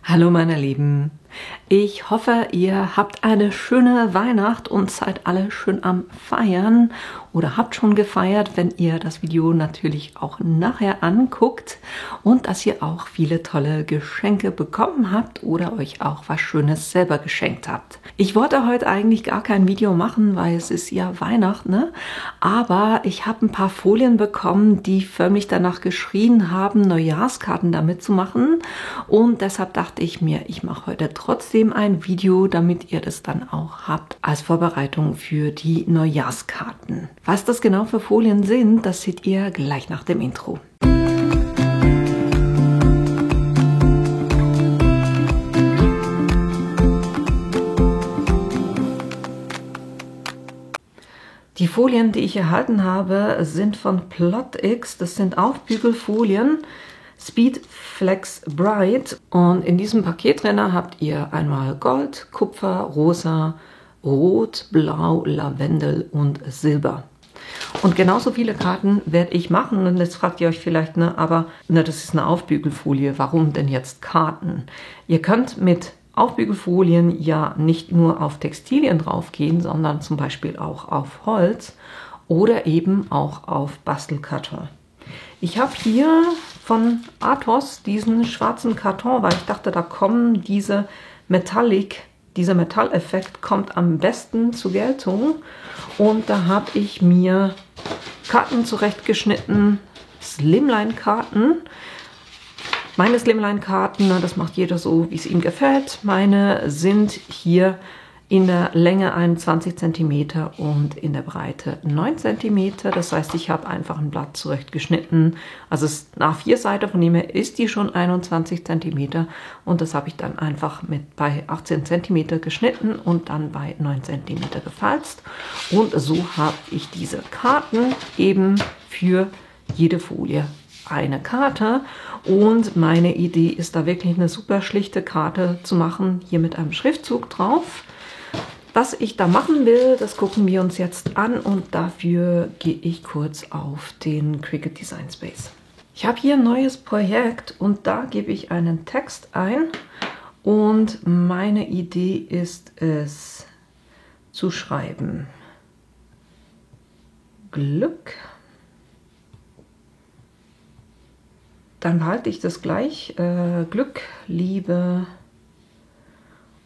Hallo meine Lieben, ich hoffe, ihr habt eine schöne Weihnacht und seid alle schön am Feiern oder habt schon gefeiert, wenn ihr das Video natürlich auch nachher anguckt und dass ihr auch viele tolle Geschenke bekommen habt oder euch auch was Schönes selber geschenkt habt. Ich wollte heute eigentlich gar kein Video machen, weil es ist ja Weihnachten, ne? Aber ich habe ein paar Folien bekommen, die förmlich danach geschrien haben, Neujahrskarten damit zu machen und deshalb dachte ich mir, ich mache heute trotzdem ein Video, damit ihr das dann auch habt als Vorbereitung für die Neujahrskarten. Was das genau für Folien sind, das seht ihr gleich nach dem Intro. Die Folien, die ich erhalten habe, sind von PlotX. Das sind Aufbügelfolien. Speed Flex Bright, und in diesem Paket drin habt ihr einmal Gold, Kupfer, Rosa, Rot, Blau, Lavendel und Silber. Und genauso viele Karten werde ich machen. Und jetzt fragt ihr euch vielleicht, aber das ist eine Aufbügelfolie, warum denn jetzt Karten? Ihr könnt mit Aufbügelfolien ja nicht nur auf Textilien drauf gehen, sondern zum Beispiel auch auf Holz oder eben auch auf Bastelkarton. Ich habe hier von Athos diesen schwarzen Karton, weil ich dachte, da kommen dieser Metalleffekt kommt am besten zur Geltung. Und da habe ich mir Karten zurechtgeschnitten, Slimline-Karten. Meine Slimline-Karten, das macht jeder so, wie es ihm gefällt. Meine sind hier in der Länge 21 cm und in der Breite 9 cm. Das heißt, ich habe einfach ein Blatt zurechtgeschnitten. Also es ist eine A4-Seite, von dem her ist die schon 21 cm. Und das habe ich dann einfach bei 18 cm geschnitten und dann bei 9 cm gefalzt. Und so habe ich diese Karten eben für jede Folie eine Karte. Und meine Idee ist da wirklich eine super schlichte Karte zu machen, hier mit einem Schriftzug drauf. Was ich da machen will, das gucken wir uns jetzt an und dafür gehe ich kurz auf den Cricut Design Space. Ich habe hier ein neues Projekt und da gebe ich einen Text ein und meine Idee ist es zu schreiben: Glück. Dann behalte ich das gleich. Glück, Liebe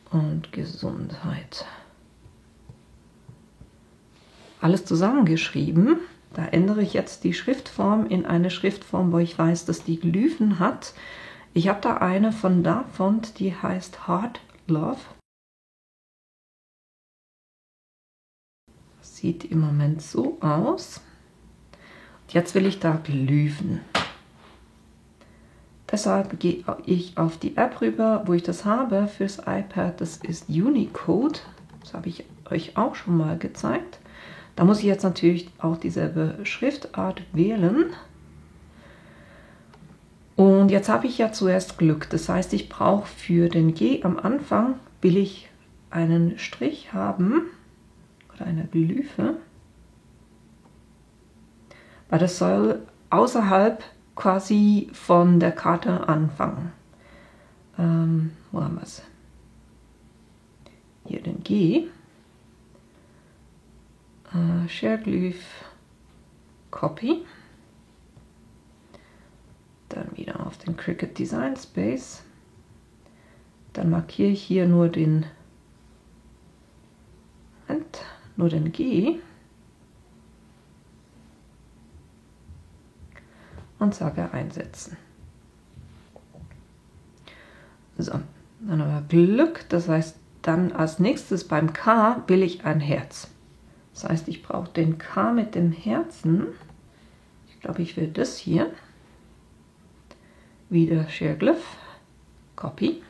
und Gesundheit. Alles zusammengeschrieben. Da ändere ich jetzt die Schriftform in eine Schriftform, wo ich weiß, dass die Glyphen hat. Ich habe da eine von Dafont, die heißt Heart Love. Das sieht im Moment so aus. Und jetzt will ich da Glyphen. Deshalb gehe ich auf die App rüber, wo ich das habe fürs iPad. Das ist Unicode. Das habe ich euch auch schon mal gezeigt. Da muss ich jetzt natürlich auch dieselbe Schriftart wählen. Und jetzt habe ich ja zuerst Glück. Das heißt, ich brauche für den G am Anfang, will ich einen Strich haben oder eine Glyphe. Weil das soll außerhalb quasi von der Karte anfangen. Wo haben wir es? Hier den G. Share Glyph, Copy. Dann wieder auf den Cricut Design Space. Dann markiere ich hier nur den G und sage einsetzen. So, dann haben wir Glück, das heißt, dann als nächstes beim K will ich ein Herz. Das heißt, ich brauche den K mit dem Herzen. Ich glaube, ich will das hier. Wieder Share Glyph, Copy.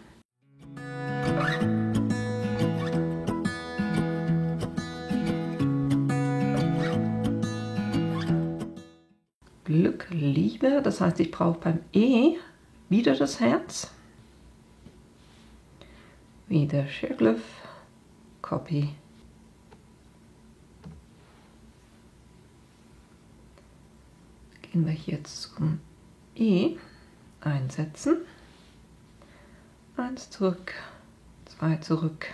Glück, Liebe, das heißt, ich brauche beim E wieder das Herz. Wieder Share Glyph, Copy. Gehen wir hier zum E, einsetzen. 1 zurück, 2 zurück.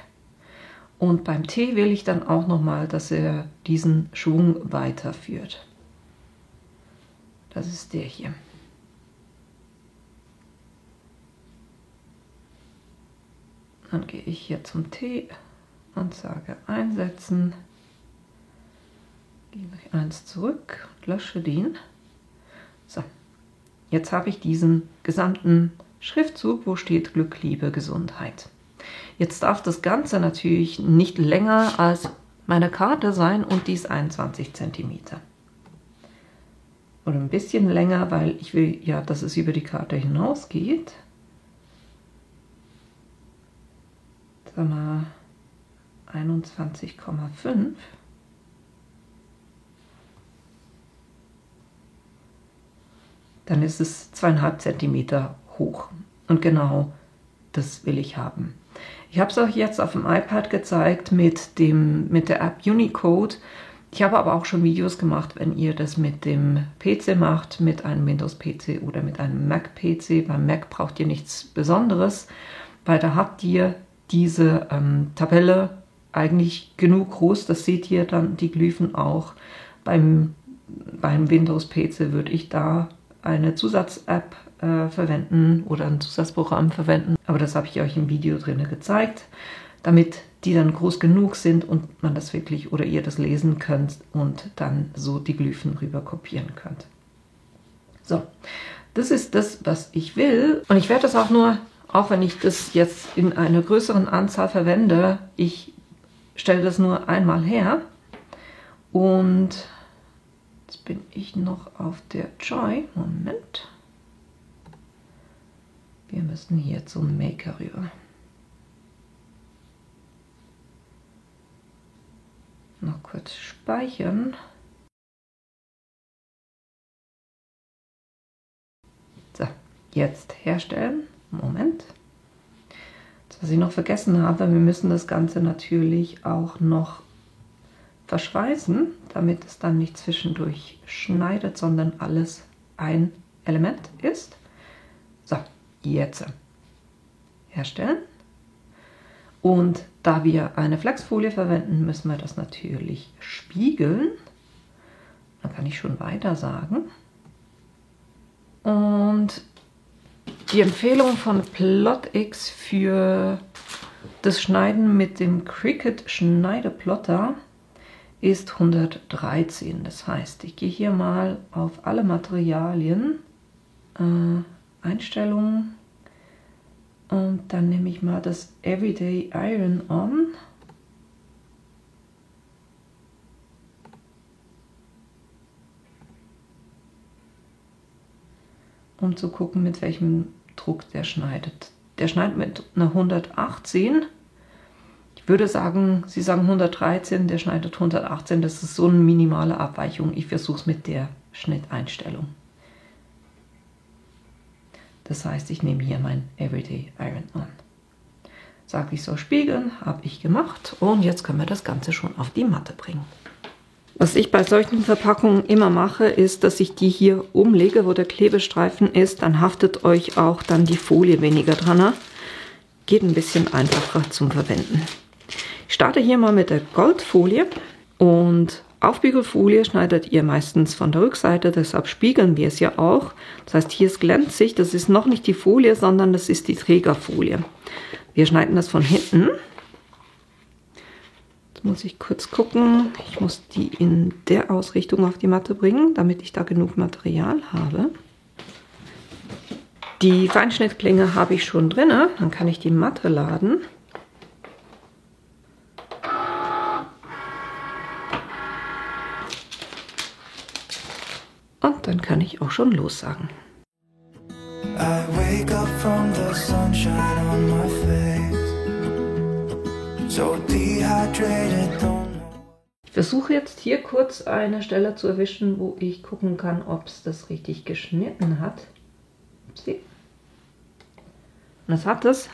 Und beim T will ich dann auch nochmal, dass er diesen Schwung weiterführt. Das ist der hier. Dann gehe ich hier zum T und sage einsetzen. Gehe ich 1 zurück und lösche den. So, jetzt habe ich diesen gesamten Schriftzug, wo steht Glück, Liebe, Gesundheit. Jetzt darf das Ganze natürlich nicht länger als meine Karte sein und die ist 21 cm. Oder ein bisschen länger, weil ich will ja, dass es über die Karte hinausgeht. Sagen wir 21,5. Dann ist es 2,5 cm hoch. Und genau das will ich haben. Ich habe es euch jetzt auf dem iPad gezeigt mit der App Unicode. Ich habe aber auch schon Videos gemacht, wenn ihr das mit dem PC macht, mit einem Windows-PC oder mit einem Mac-PC. Beim Mac braucht ihr nichts Besonderes, weil da habt ihr diese Tabelle eigentlich genug groß. Das seht ihr dann, die Glyphen auch. Beim Windows-PC würde ich da eine Zusatz-App verwenden oder ein Zusatzprogramm verwenden. Aber das habe ich euch im Video drin gezeigt, damit die dann groß genug sind und man das wirklich oder ihr das lesen könnt und dann so die Glyphen rüber kopieren könnt. So, das ist das, was ich will. Und ich werde das auch nur, auch wenn ich das jetzt in einer größeren Anzahl verwende, ich stelle das nur einmal her. Und jetzt bin ich noch auf der Joy. Moment. Wir müssen hier zum Maker rüber. Noch kurz speichern. So, jetzt herstellen. Moment. Das, was ich noch vergessen habe, wir müssen das Ganze natürlich auch noch verschweißen, damit es dann nicht zwischendurch schneidet, sondern alles ein Element ist. So, jetzt herstellen. Und da wir eine Flexfolie verwenden, müssen wir das natürlich spiegeln. Dann kann ich schon weiter sagen. Und die Empfehlung von PlotX für das Schneiden mit dem Cricut Schneideplotter ist 113. Das heißt, ich gehe hier mal auf alle Materialien, Einstellungen, und dann nehme ich mal das Everyday Iron-On. Um zu gucken, mit welchem Druck der schneidet. Der schneidet mit einer 118. Ich würde sagen, Sie sagen 113, der schneidet 118. Das ist so eine minimale Abweichung. Ich versuche es mit der Schnitteinstellung. Das heißt, ich nehme hier mein Everyday Iron-On. Sage ich so spiegeln, habe ich gemacht. Und jetzt können wir das Ganze schon auf die Matte bringen. Was ich bei solchen Verpackungen immer mache, ist, dass ich die hier umlege, wo der Klebestreifen ist. Dann haftet euch auch dann die Folie weniger dran. Geht ein bisschen einfacher zum Verwenden. Ich starte hier mal mit der Goldfolie und Aufbügelfolie schneidet ihr meistens von der Rückseite, deshalb spiegeln wir es ja auch. Das heißt, hier ist glänzig, das ist noch nicht die Folie, sondern das ist die Trägerfolie. Wir schneiden das von hinten. Jetzt muss ich kurz gucken, ich muss die in der Ausrichtung auf die Matte bringen, damit ich da genug Material habe. Die Feinschnittklinge habe ich schon drin, dann kann ich die Matte laden. Und dann kann ich auch schon lossagen. Ich versuche jetzt hier kurz eine Stelle zu erwischen, wo ich gucken kann, ob es das richtig geschnitten hat. Upsi. Und das hat es.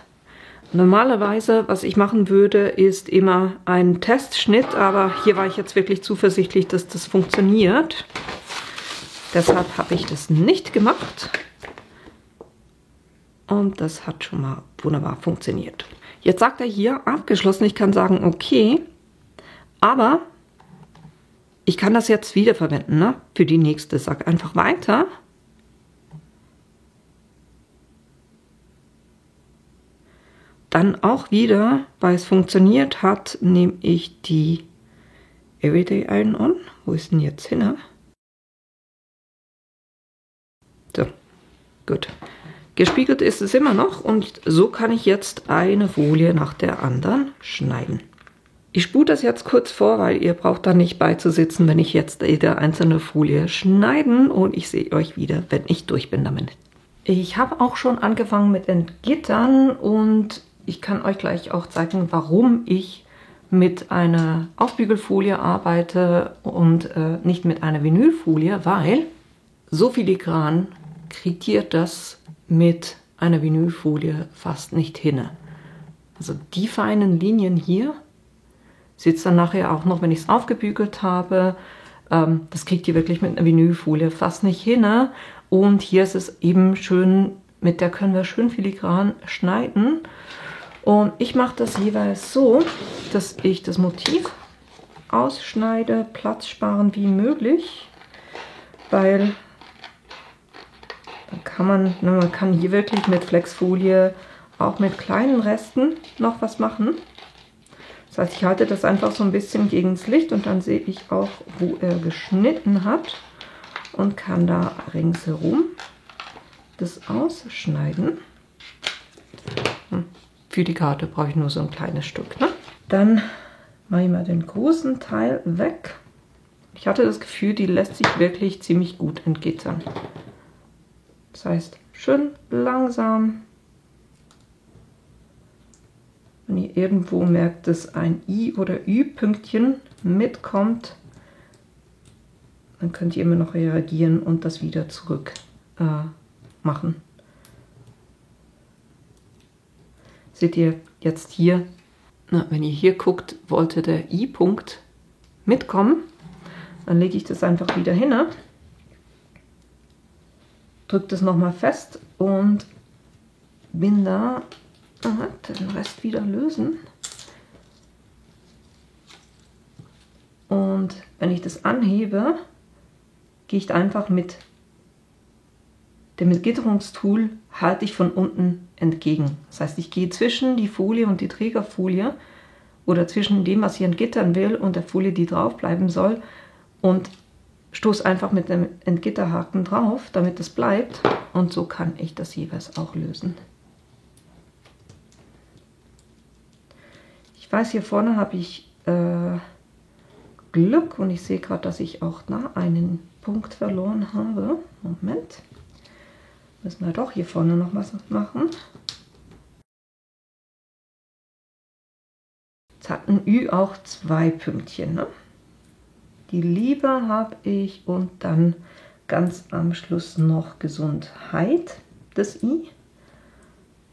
Normalerweise, was ich machen würde, ist immer ein Testschnitt, aber hier war ich jetzt wirklich zuversichtlich, dass das funktioniert. Deshalb habe ich das nicht gemacht. Und das hat schon mal wunderbar funktioniert. Jetzt sagt er hier abgeschlossen, ich kann sagen, okay, aber ich kann das jetzt wiederverwenden, ne? Für die nächste. Sag einfach weiter. Dann auch wieder, weil es funktioniert hat, nehme ich die Everyday Iron-On. Wo ist denn jetzt hin? So, gut. Gespiegelt ist es immer noch und so kann ich jetzt eine Folie nach der anderen schneiden. Ich spule das jetzt kurz vor, weil ihr braucht da nicht beizusitzen, wenn ich jetzt jede einzelne Folie schneiden und ich sehe euch wieder, wenn ich durch bin damit. Ich habe auch schon angefangen mit Entgittern und ich kann euch gleich auch zeigen, warum ich mit einer Aufbügelfolie arbeite und nicht mit einer Vinylfolie, weil so filigran kriegt ihr das mit einer Vinylfolie fast nicht hin. Also die feinen Linien hier, seht ihr dann nachher auch noch, wenn ich es aufgebügelt habe, das kriegt ihr wirklich mit einer Vinylfolie fast nicht hin. Und hier ist es eben schön, mit der können wir schön filigran schneiden. Und ich mache das jeweils so, dass ich das Motiv ausschneide, platzsparend wie möglich, weil dann kann man kann hier wirklich mit Flexfolie auch mit kleinen Resten noch was machen. Das heißt, ich halte das einfach so ein bisschen gegen das Licht und dann sehe ich auch, wo er geschnitten hat und kann da ringsherum das ausschneiden. Für die Karte brauche ich nur so ein kleines Stück. Ne? Dann mache ich mal den großen Teil weg. Ich hatte das Gefühl, die lässt sich wirklich ziemlich gut entgittern. Das heißt, schön langsam. Wenn ihr irgendwo merkt, dass ein I- oder Ü-Pünktchen mitkommt, dann könnt ihr immer noch reagieren und das wieder zurück machen. Seht ihr jetzt hier, wenn ihr hier guckt, wollte der I-Punkt mitkommen, dann lege ich das einfach wieder hin, drücke das nochmal fest und bin da, den Rest wieder lösen. Und wenn ich das anhebe, gehe ich einfach mit dem Entgitterungstool, halte ich von unten entgegen. Das heißt, ich gehe zwischen die Folie und die Trägerfolie oder zwischen dem, was ich entgittern will und der Folie, die drauf bleiben soll und stoße einfach mit dem Entgitterhaken drauf, damit es bleibt und so kann ich das jeweils auch lösen. Ich weiß, hier vorne habe ich Glück und ich sehe gerade, dass ich auch da einen Punkt verloren habe. Moment. Müssen wir doch hier vorne noch was machen. Jetzt hat ein Ü auch 2 Pünktchen. Ne? Die Liebe habe ich und dann ganz am Schluss noch Gesundheit, das I.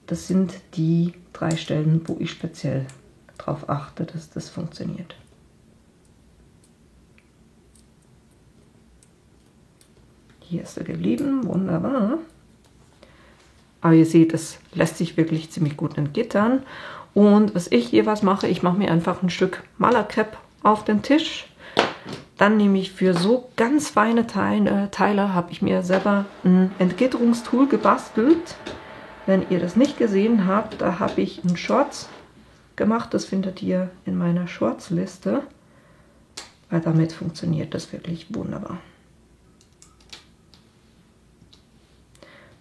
Das sind die 3 Stellen, wo ich speziell darauf achte, dass das funktioniert. Hier ist er geblieben, wunderbar. Aber ihr seht, es lässt sich wirklich ziemlich gut entgittern. Und was ich jeweils mache, ich mache mir einfach ein Stück Malerkrepp auf den Tisch. Dann nehme ich für so ganz feine Teile, habe ich mir selber ein Entgitterungstool gebastelt. Wenn ihr das nicht gesehen habt, da habe ich einen Shorts gemacht. Das findet ihr in meiner Shorts-Liste. Weil damit funktioniert das wirklich wunderbar.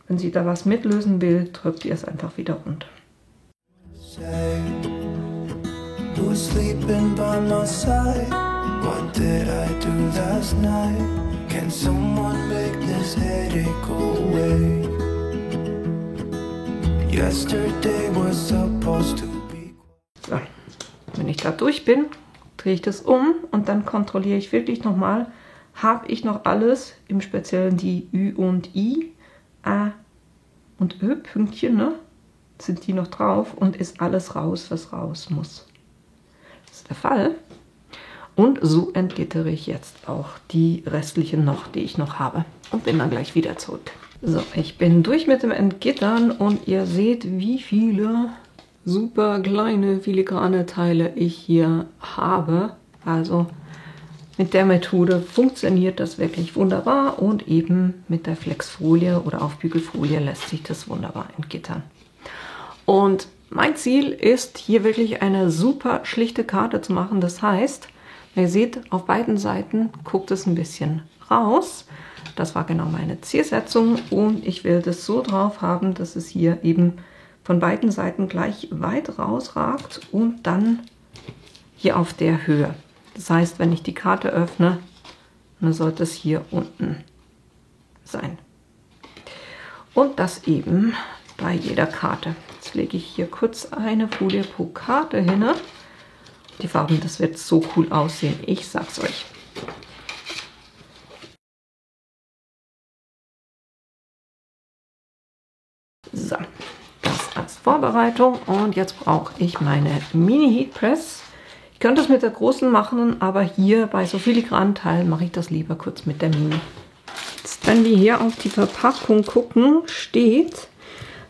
Wenn sie da was mitlösen will, drückt ihr es einfach wieder runter. So, wenn ich da durch bin, drehe ich das um und dann kontrolliere ich wirklich nochmal, habe ich noch alles, im Speziellen die Ü und I, A und Ö-Pünktchen, ne? Sind die noch drauf und ist alles raus, was raus muss. Das ist der Fall. Und so entgittere ich jetzt auch die restlichen noch, die ich noch habe. Und bin dann gleich wieder zurück. So, ich bin durch mit dem Entgittern und ihr seht, wie viele super kleine filigrane Teile ich hier habe. Also mit der Methode funktioniert das wirklich wunderbar und eben mit der Flexfolie oder Aufbügelfolie lässt sich das wunderbar entgittern. Und mein Ziel ist, hier wirklich eine super schlichte Karte zu machen. Das heißt, ihr seht, auf beiden Seiten guckt es ein bisschen raus. Das war genau meine Zielsetzung und ich will das so drauf haben, dass es hier eben von beiden Seiten gleich weit rausragt und dann hier auf der Höhe. Das heißt, wenn ich die Karte öffne, dann sollte es hier unten sein. Und das eben bei jeder Karte. Jetzt lege ich hier kurz eine Folie pro Karte hin. Die Farben, das wird so cool aussehen, ich sag's euch. So, das als Vorbereitung und jetzt brauche ich meine Mini Heat Press. Ich könnte es mit der großen machen, aber hier bei so filigranen Teilen mache ich das lieber kurz mit der Mini. Jetzt, wenn wir hier auf die Verpackung gucken, steht,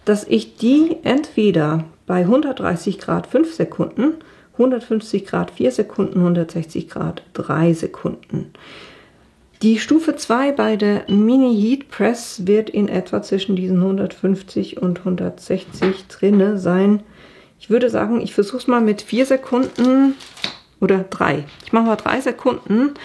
dass ich die entweder bei 130 Grad 5 Sekunden, 150 Grad 4 Sekunden, 160 Grad 3 Sekunden. Die Stufe 2 bei der Mini Heat Press wird in etwa zwischen diesen 150 und 160 drinne sein. Ich würde sagen, ich versuche es mal mit 4 Sekunden oder 3. Ich mache mal 3 Sekunden,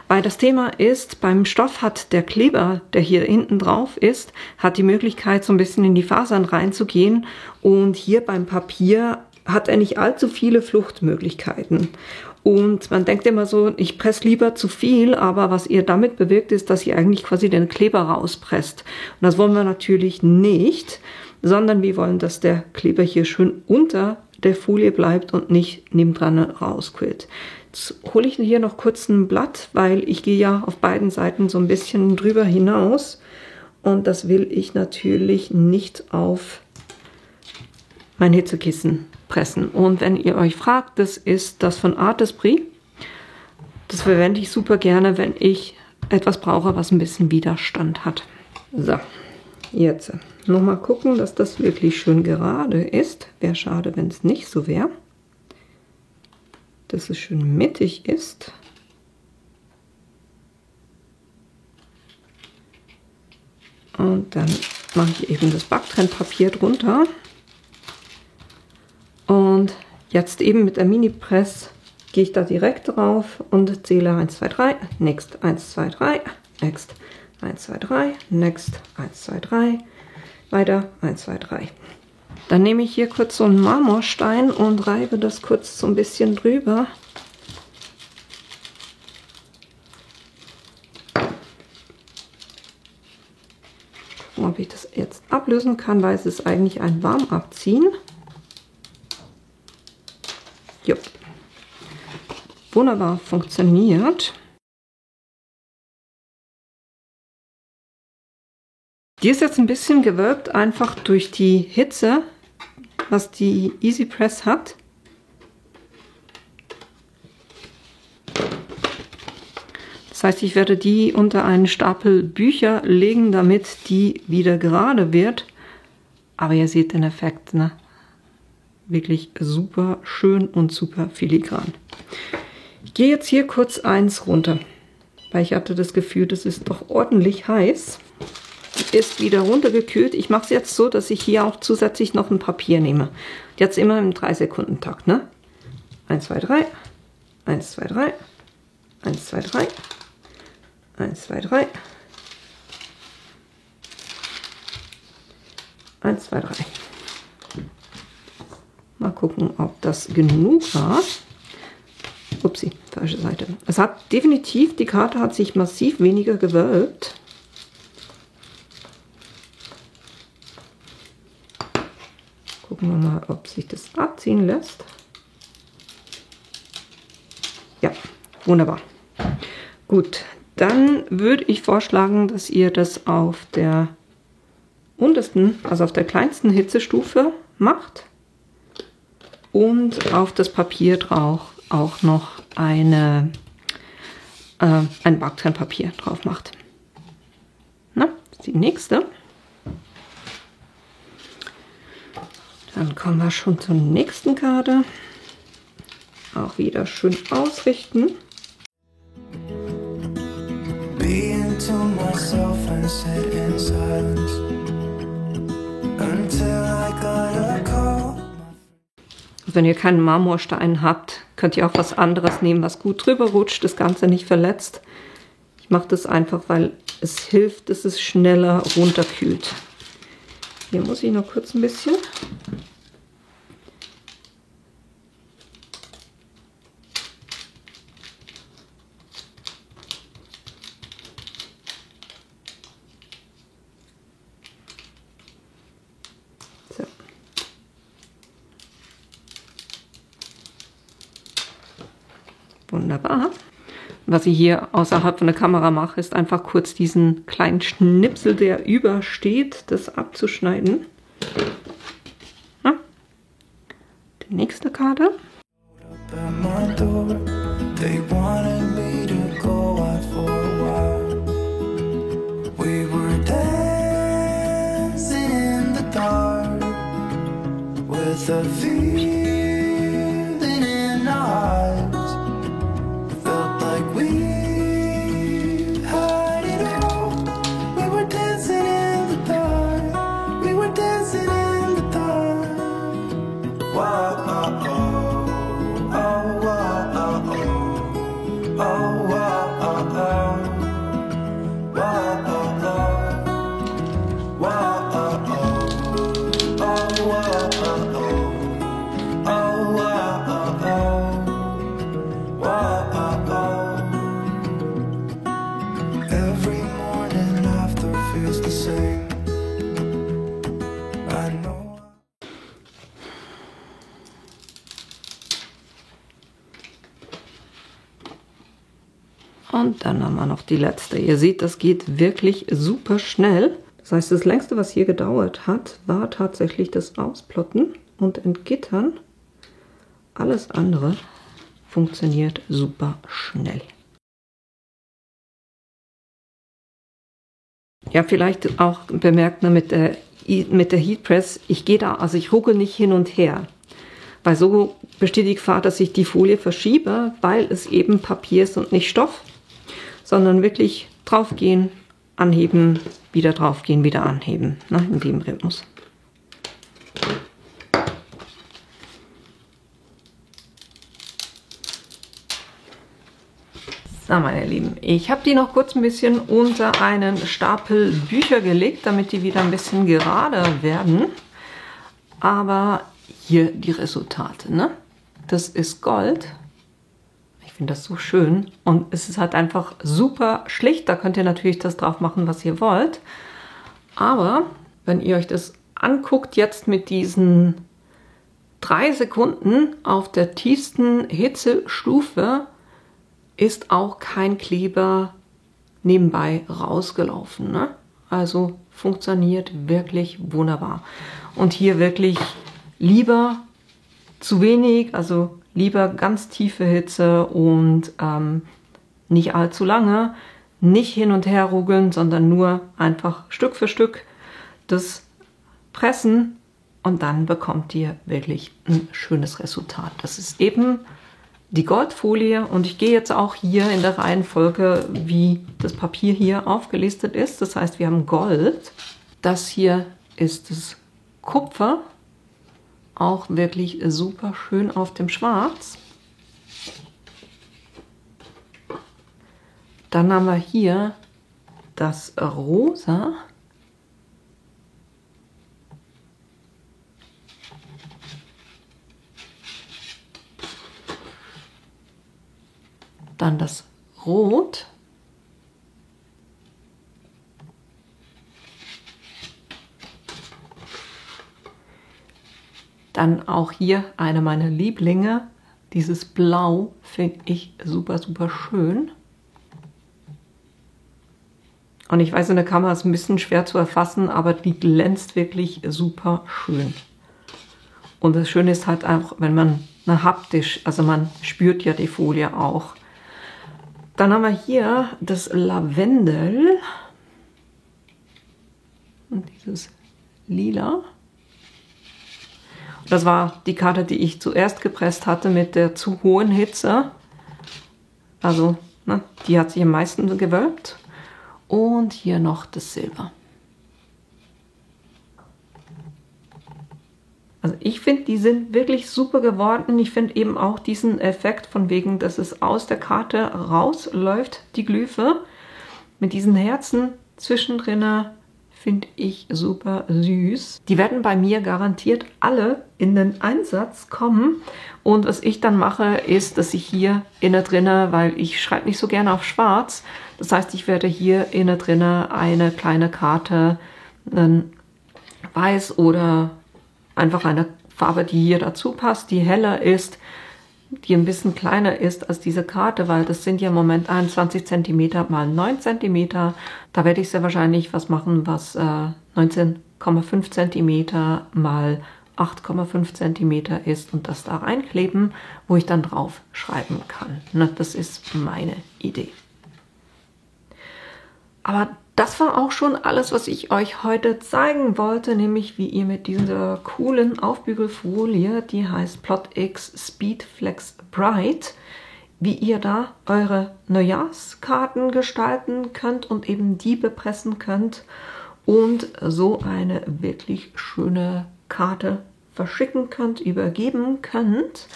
weil das Thema ist, beim Stoff hat der Kleber, der hier hinten drauf ist, hat die Möglichkeit, so ein bisschen in die Fasern reinzugehen. Und hier beim Papier hat er nicht allzu viele Fluchtmöglichkeiten. Und man denkt immer so, ich presse lieber zu viel, aber was ihr damit bewirkt, ist, dass ihr eigentlich quasi den Kleber rauspresst. Und das wollen wir natürlich nicht, sondern wir wollen, dass der Kleber hier schön unter der Folie bleibt und nicht nebendran rausquillt. Jetzt hole ich hier noch kurz ein Blatt, weil ich gehe ja auf beiden Seiten so ein bisschen drüber hinaus. Und das will ich natürlich nicht auf mein Hitzekissen pressen. Und wenn ihr euch fragt, das ist das von Artistry. Das verwende ich super gerne, wenn ich etwas brauche, was ein bisschen Widerstand hat. So, jetzt nochmal gucken, dass das wirklich schön gerade ist. Wäre schade, wenn es nicht so wäre. Dass es schön mittig ist. Und dann mache ich eben das Backtrennpapier drunter. Und jetzt eben mit der Mini-Press gehe ich da direkt drauf und zähle 1, 2, 3, next, 1, 2, 3, next, 1, 2, 3, next, 1, 2, 3, weiter, 1, 2, 3. Dann nehme ich hier kurz so einen Marmorstein und reibe das kurz so ein bisschen drüber. Gucken, ob ich das jetzt ablösen kann, weil es ist eigentlich ein Warmabziehen. Jo. Wunderbar funktioniert. Die ist jetzt ein bisschen gewölbt, einfach durch die Hitze, was die Easy Press hat. Das heißt, ich werde die unter einen Stapel Bücher legen, damit die wieder gerade wird. Aber ihr seht den Effekt, ne? Wirklich super schön und super filigran. Ich gehe jetzt hier kurz eins runter, weil ich hatte das Gefühl, das ist doch ordentlich heiß. Ist wieder runtergekühlt. Ich mache es jetzt so, dass ich hier auch zusätzlich noch ein Papier nehme. Jetzt immer im 3-Sekunden-Takt, ne? 1, 2, 3, 1, 2, 3, 1, 2, 3, 1, 2, 3, 1, 2, 3. Mal gucken, ob das genug war. Upsi, falsche Seite. Es hat definitiv, die Karte hat sich massiv weniger gewölbt. Gucken wir mal, ob sich das abziehen lässt. Ja, wunderbar. Gut, dann würde ich vorschlagen, dass ihr das auf der untersten, also auf der kleinsten Hitzestufe macht. Und auf das Papier drauf auch noch ein Backtrennpapier drauf macht. Na, das ist die nächste. Dann kommen wir schon zur nächsten Karte. Auch wieder schön ausrichten. Wenn ihr keinen Marmorstein habt, könnt ihr auch was anderes nehmen, was gut drüber rutscht, das Ganze nicht verletzt. Ich mache das einfach, weil es hilft, dass es schneller runterkühlt. Hier muss ich noch kurz ein bisschen. So. Wunderbar. Was ich hier außerhalb von der Kamera mache, ist einfach kurz diesen kleinen Schnipsel, der übersteht, das abzuschneiden. Ja. Die nächste Karte. Und dann haben wir noch die letzte. Ihr seht, das geht wirklich super schnell. Das heißt, das längste, was hier gedauert hat, war tatsächlich das Ausplotten und Entgittern. Alles andere funktioniert super schnell. Ja, vielleicht auch bemerkt man mit der Heatpress, ich ruckel nicht hin und her. Weil so besteht die Gefahr, dass ich die Folie verschiebe, weil es eben Papier ist und nicht Stoff. Sondern wirklich draufgehen, anheben, wieder draufgehen, wieder anheben, ne, in dem Rhythmus. So, meine Lieben, ich habe die noch kurz ein bisschen unter einen Stapel Bücher gelegt, damit die wieder ein bisschen gerader werden. Aber hier die Resultate, ne? Das ist Gold. Ich finde das so schön und es ist halt einfach super schlicht. Da könnt ihr natürlich das drauf machen, was ihr wollt. Aber wenn ihr euch das anguckt, jetzt mit diesen 3 Sekunden auf der tiefsten Hitzestufe, ist auch kein Kleber nebenbei rausgelaufen, ne? Also funktioniert wirklich wunderbar. Und hier wirklich lieber zu wenig, also lieber ganz tiefe Hitze und nicht allzu lange, nicht hin und her rugeln, sondern nur einfach Stück für Stück das pressen und dann bekommt ihr wirklich ein schönes Resultat. Das ist eben die Goldfolie und ich gehe jetzt auch hier in der Reihenfolge, wie das Papier hier aufgelistet ist. Das heißt, wir haben Gold, das hier ist das Kupfer, auch wirklich super schön auf dem Schwarz. Dann haben wir hier das Rosa. Dann das Rot. Dann auch hier eine meiner Lieblinge. Dieses Blau finde ich super, super schön. Und ich weiß, in der Kamera ist es ein bisschen schwer zu erfassen, aber die glänzt wirklich super schön. Und das Schöne ist halt auch, wenn man haptisch, also man spürt ja die Folie auch. Dann haben wir hier das Lavendel und dieses Lila. Das war die Karte, die ich zuerst gepresst hatte mit der zu hohen Hitze. Also, ne, die hat sich am meisten gewölbt. Und hier noch das Silber. Also ich finde, die sind wirklich super geworden. Ich finde eben auch diesen Effekt von wegen, dass es aus der Karte rausläuft, die Glyphe. Mit diesen Herzen zwischendrin finde ich super süß. Die werden bei mir garantiert alle in den Einsatz kommen. Und was ich dann mache, ist, dass ich hier innen drinne, weil ich schreibe nicht so gerne auf schwarz, das heißt, ich werde hier innen drinne eine kleine Karte, weiß oder einfach eine Farbe, die hier dazu passt, die heller ist, die ein bisschen kleiner ist als diese Karte, weil das sind ja im Moment 21 cm mal 9 cm. Da werde ich sehr wahrscheinlich was machen, was 19,5 cm mal 8,5 cm ist und das da reinkleben, wo ich dann drauf schreiben kann. Na, das ist meine Idee. Aber das war auch schon alles, was ich euch heute zeigen wollte, nämlich wie ihr mit dieser coolen Aufbügelfolie, die heißt PlotX Speed Flex Bright, wie ihr da eure Neujahrskarten gestalten könnt und eben die bepressen könnt und so eine wirklich schöne Karte verschicken könnt, übergeben könnt.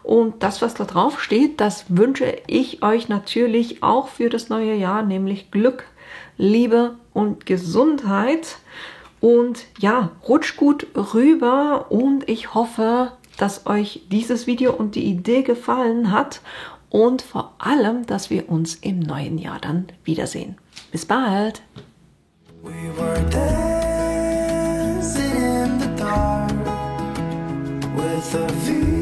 Und das, was da drauf steht, das wünsche ich euch natürlich auch für das neue Jahr, nämlich Glück, Liebe und Gesundheit. Und ja, rutscht gut rüber und ich hoffe, dass euch dieses Video und die Idee gefallen hat und vor allem, dass wir uns im neuen Jahr dann wiedersehen. Bis bald! We were dancing in the dark with a view.